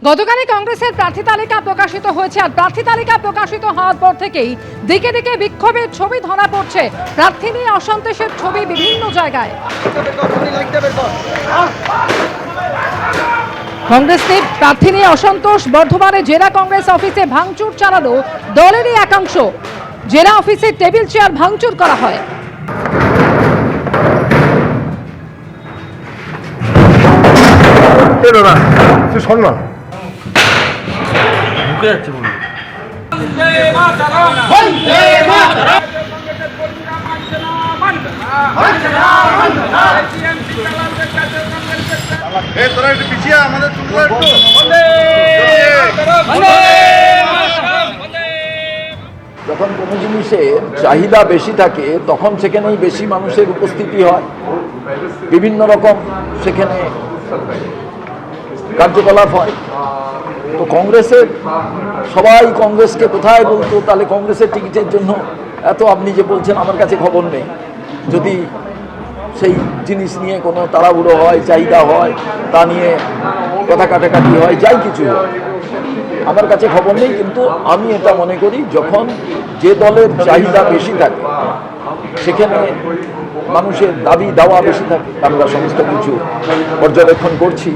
গতকালই কংগ্রেসের প্রার্থী তালিকা প্রকাশিত হয়েছে আর প্রার্থী তালিকা প্রকাশিত হওয়ার পর থেকেই দিকে দিকে বিক্ষোভের ছবি ধরা পড়ছে। প্রার্থী নিয়ে অসন্তোষের ছবি বিভিন্ন জায়গায়। কংগ্রেসের প্রার্থী নিয়ে অসন্তোষ। বর্ধমানে জেলা কংগ্রেস অফিসে ভাঙচুর চালালো দলেরই একাংশ। জেলা অফিসে টেবিল চেয়ার ভাঙচুর করা হয়। যখন কোনো জিনিসের চাহিদা বেশি থাকে তখন সেখানেই বেশি মানুষের উপস্থিতি হয়, বিভিন্ন রকম সেখানে কার্যকলাপ হয়। তো কংগ্রেসের সবাই কংগ্রেসকে কোথায় বলতো, তাহলে কংগ্রেসের টিকিটের জন্য এত, আপনি যে বলছেন আমার কাছে খবর নেই। যদি সেই জিনিস নিয়ে কোনো তাড়াহুড়ো হয়, চাহিদা হয়, তা নিয়ে কথা কাটাকাটি হয়, যাই কিছু হয়, আমার কাছে খবর নেই। কিন্তু আমি এটা মনে করি যখন যে দলের চাহিদা বেশি থাকে সেখানে মানুষের দাবি দাওয়া বেশি থাকে। আমরা সমস্ত কিছু পর্যবেক্ষণ করছি,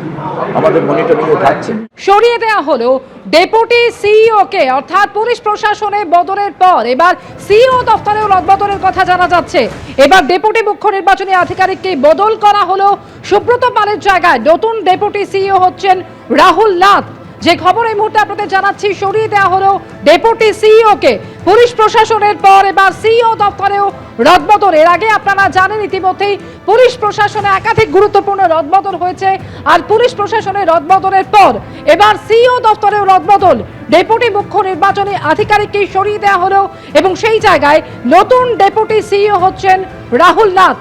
আমাদের মনিটরিংয়ে থাকছে। সরিয়ে দেওয়া হলো ডেপুটি সিইও কে, অর্থাৎ পুলিশ প্রশাসনে বদলের পর এবার সিইও দপ্তরেও রদবদলের কথা জানা যাচ্ছে। এবার ডেপুটি মুখ্য নির্বাচনী আধিকারিককে বদল করা হলো। সুব্রত পালের জায়গায় নতুন ডেপুটি সিইও হচ্ছেন রাহুল নাথ। যে খবর এই মুহূর্তে আপনাদের জানাচ্ছি, সরিয়ে দেওয়া হলো ডেপুটি সিইও কে। পুলিশ প্রশাসনের পর এবার সিইও দপ্তরেও রদবদল। এর আগে আপনারা জানেন ইতিমধ্যেই পুলিশ প্রশাসনে একাধিক গুরুত্বপূর্ণ রদবদল হয়েছে, আর পুলিশ প্রশাসনের রদবদলের পর এবার সিইও দপ্তরেও রদবদল। ডেপুটি মুখ্য নির্বাচনী আধিকারিককে সরিয়ে দেওয়া হলো এবং সেই জায়গায় নতুন ডেপুটি সিইও হচ্ছেন রাহুল নাথ।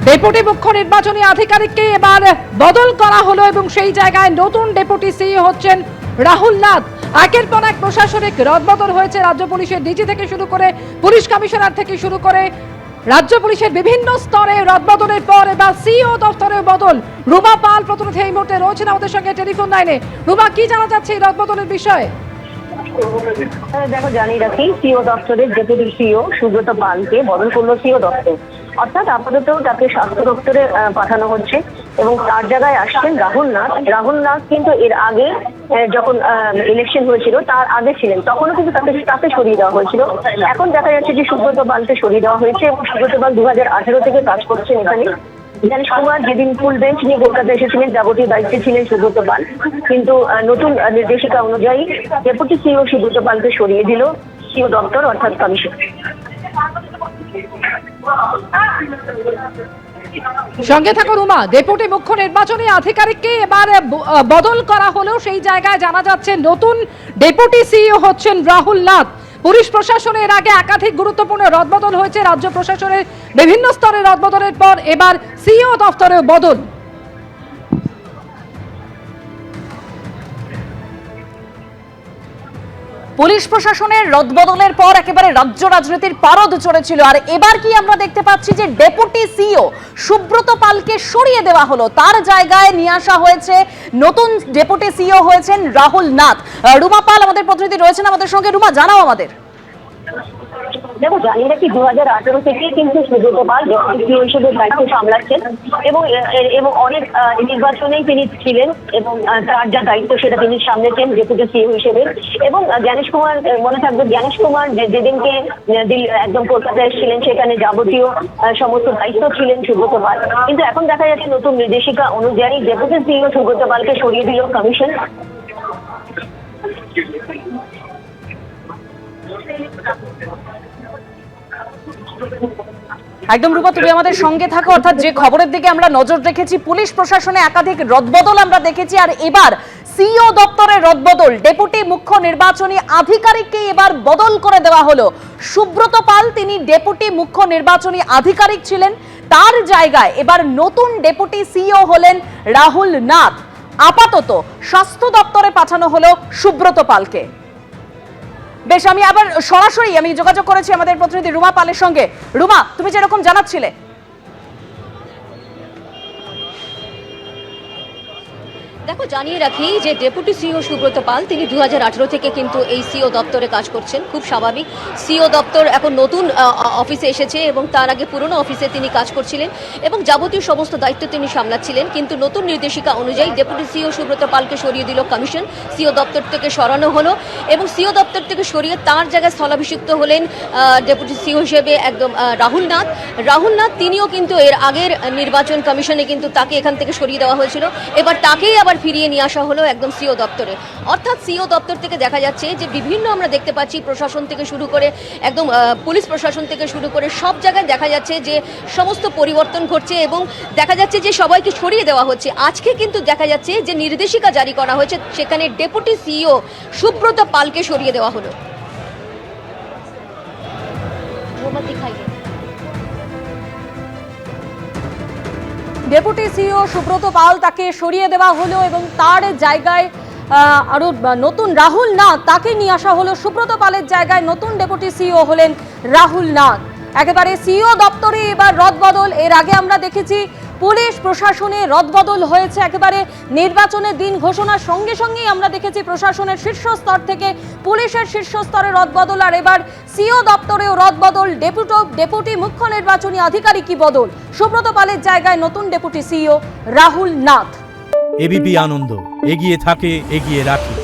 ডেপুটি মুখ্য নির্বাচনী আধিকারিককে এবার বদল করা হলো এবং সেই জায়গায় নতুন ডেপুটি সিইও হচ্ছেন রাহুল নাথ। একের পর এক প্রশাসনিক রদবদল হয়েছে। রাজ্য পুলিশের ডিজি থেকে শুরু করে পুলিশ কমিশনার থেকে শুরু করে রাজ্য পুলিশের বিভিন্ন স্তরে রদবদলের পর এবার সিইও দপ্তরেও বদল। রুমা পাল প্রতিনিধি এই মুহূর্তে রয়েছেন আমাদের সঙ্গে টেলিফোন লাইনে। রুমা, কি জানা যাচ্ছে এই রদবদলের বিষয়ে? দেখো, জানিয়ে রাখি, সিইও দপ্তরের ডেপুটি সিইও সুব্রত পালকে বদল করলো সিইও দপ্তর, অর্থাৎ আপাতত তাকে স্বাস্থ্য দপ্তরে পাঠানো হচ্ছে এবং তার জায়গায় আসছেন রাহুল নাথ। রাহুল নাথ কিন্তু এর আগে যখন ইলেকশন হয়েছিল তার আগে ছিলেন, তখনও কিন্তু তাকে সরিয়ে দেওয়া হয়েছিল। এখন দেখা যাচ্ছে যে সুব্রত পালকে সরিয়ে দেওয়া হয়েছে এবং সুব্রত পাল 2018 থেকে কাজ করছেন এখানে। জ্ঞানেশ কুমার যেদিন ফুল বেঞ্চ নিয়ে কলকাতা এসেছিলেন, যাবতীয় দায়িত্বে ছিলেন সুব্রত পাল, কিন্তু নতুন নির্দেশিকা অনুযায়ী ডেপুটি সিইও সুব্রত পালকে সরিয়ে দিল সিইও দপ্তর অর্থাৎ কমিশন। সঙ্গে থাকো রুমা। ডেপুটি মুখ্য নির্বাচনী আধিকারিককে এবার বদল করা হলো, সেই জায়গায় জানা যাচ্ছে নতুন ডেপুটি সিইও হচ্ছেন রাহুল নাথ। পুলিশ প্রশাসনের আগে একাধিক গুরুত্বপূর্ণ রদবদল হয়েছে। রাজ্য প্রশাসনের বিভিন্ন স্তরে রদবদলের পর এবার সিইও দপ্তরেও বদল। পুলিশ প্রশাসনের রদবদলের পর একেবারে রাজ্য রাজনীতির পারদ চড়েছিল, আর এবার কি আমরা দেখতে পাচ্ছি যে ডেপুটি সিইও সুব্রত পালকে সরিয়ে দেওয়া হলো, তার জায়গায় নিয়ে আসা হয়েছে নতুন ডেপুটি সিইও হয়েছেন রাহুল নাথ। রুমা পাল আমাদের প্রতিনিধি রয়েছেন আমাদের সঙ্গে। রুমা, জানাও আমাদের। দেখো, জানিয়ে রাখি 2018 থেকে কিন্তু সুব্রত পাল ডেপুটি সিইও হিসেবে দায়িত্ব সামলাচ্ছেন এবং অনেক নির্বাচনেই তিনি ছিলেন এবং তার যা দায়িত্ব সেটা তিনি সামলেছেন ডেপুটি সিইও হিসেবে। এবং জ্ঞানেশ কুমার, মনে থাকবে জ্ঞানেশ কুমার যেদিনকে একদম কলকাতায় এসেছিলেন সেখানে যাবতীয় সমস্ত দায়িত্ব ছিলেন সুব্রত পাল, কিন্তু এখন দেখা যাচ্ছে নতুন নির্দেশিকা অনুযায়ী ডেপুটি সিইও সুব্রত পালকে সরিয়ে দিল কমিশন। একদম রূপা, তুমি আমাদের সঙ্গে থাকো। অর্থাৎ যে খবরের দিকে আমরা নজর রেখেছি, পুলিশ প্রশাসনে একাধিক রদবদল আমরা দেখেছি, আর এবার সিইও দপ্তরের রদবদল। ডেপুটি মুখ্য নির্বাচনী আধিকারিককে এবার বদল করে দেওয়া হলো। সুব্রত পাল তিনি ডেপুটি মুখ্য নির্বাচনী আধিকারিক ছিলেন, তার জায়গায় এবার নতুন ডেপুটি সিইও হলেন রাহুল নাথ। আপাতত স্বাস্থ্য দপ্তরে পাঠানো হলো সুব্রত পালকে। বেশ, আমি আবার সরাসরি যোগাযোগ করেছি আমাদের প্রতিনিধি রুমা পালের সঙ্গে। রুমা, তুমি যেরকম জানাচ্ছিলে। দেখো, জানিয়ে রাখি যে ডেপুটি সিও সুব্রত পাল তিনি 2018 থেকে কিন্তু এই সিও দপ্তরে কাজ করছেন। খুব স্বাভাবিক, সিও দপ্তর এখন নতুন অফিসে এসেছে এবং তার আগে পুরনো অফিসে তিনি কাজ করছিলেন এবং যাবতীয় সমস্ত দায়িত্ব তিনি সামলাচ্ছিলেন। কিন্তু নতুন নির্দেশিকা অনুযায়ী ডেপুটি সিও সুব্রত পালকে সরিয়ে দিল কমিশন, সিও দপ্তর থেকে সরানো হলো এবং সিও দপ্তর থেকে সরিয়ে তার জায়গায় স্থলাভিষিক্ত হলেন ডেপুটি সিও হিসেবে একদম রাহুল নাথ। তিনিও কিন্তু এর আগের নির্বাচন কমিশনে কিন্তু তাকে এখান থেকে সরিয়ে দেওয়া হয়েছিল, এবার তাকেই আবার ফিরিয়ে নিয়ে আসা হলো একদম সিও দপ্তরে। অর্থাৎ সিও দপ্তর থেকে দেখা যাচ্ছে যে বিভিন্ন আমরা দেখতে পাচ্ছি প্রশাসন থেকে শুরু করে একদম পুলিশ প্রশাসন থেকে শুরু করে সব জায়গায় দেখা যাচ্ছে যে সমস্ত পরিবর্তন ঘটছে এবং দেখা যাচ্ছে যে সবাইকে সরিয়ে দেওয়া হচ্ছে। আজকে কিন্তু দেখা যাচ্ছে যে নির্দেশিকা জারি করা হয়েছে, সেখানে ডেপুটি সিইও সুব্রত পালকে সরিয়ে দেওয়া হলো। ডেপুটি সিইও সুব্রত পাল তাকে সরিয়ে দেওয়া হলো এবং তার জায়গায় আরো নতুন রাহুল নাথ তাকে নিয়ে আসা হলো। সুব্রত পালের জায়গায় নতুন ডেপুটি সিইও হলেন রাহুল নাথ। একেবারে সিইও দপ্তরে এবার রদবদল। এর আগে আমরা দেখেছি পুলিশ প্রশাসনে রদবদল হয়েছে, একেবারে নির্বাচনের দিন ঘোষণার সঙ্গে সঙ্গেই আমরা দেখেছি প্রশাসনের শীর্ষস্তর থেকে পুলিশের শীর্ষস্তরে রদবদল, আর এবার সিইও দপ্তরেও রদবদল। ডেপুটি মুখ্য নির্বাচনী আধিকারিকই বদল। সুব্রত পালের জায়গায় নতুন deputy CEO Rahul Nath. ABP Ananda, এগিয়ে থাকে, এগিয়ে রাখে।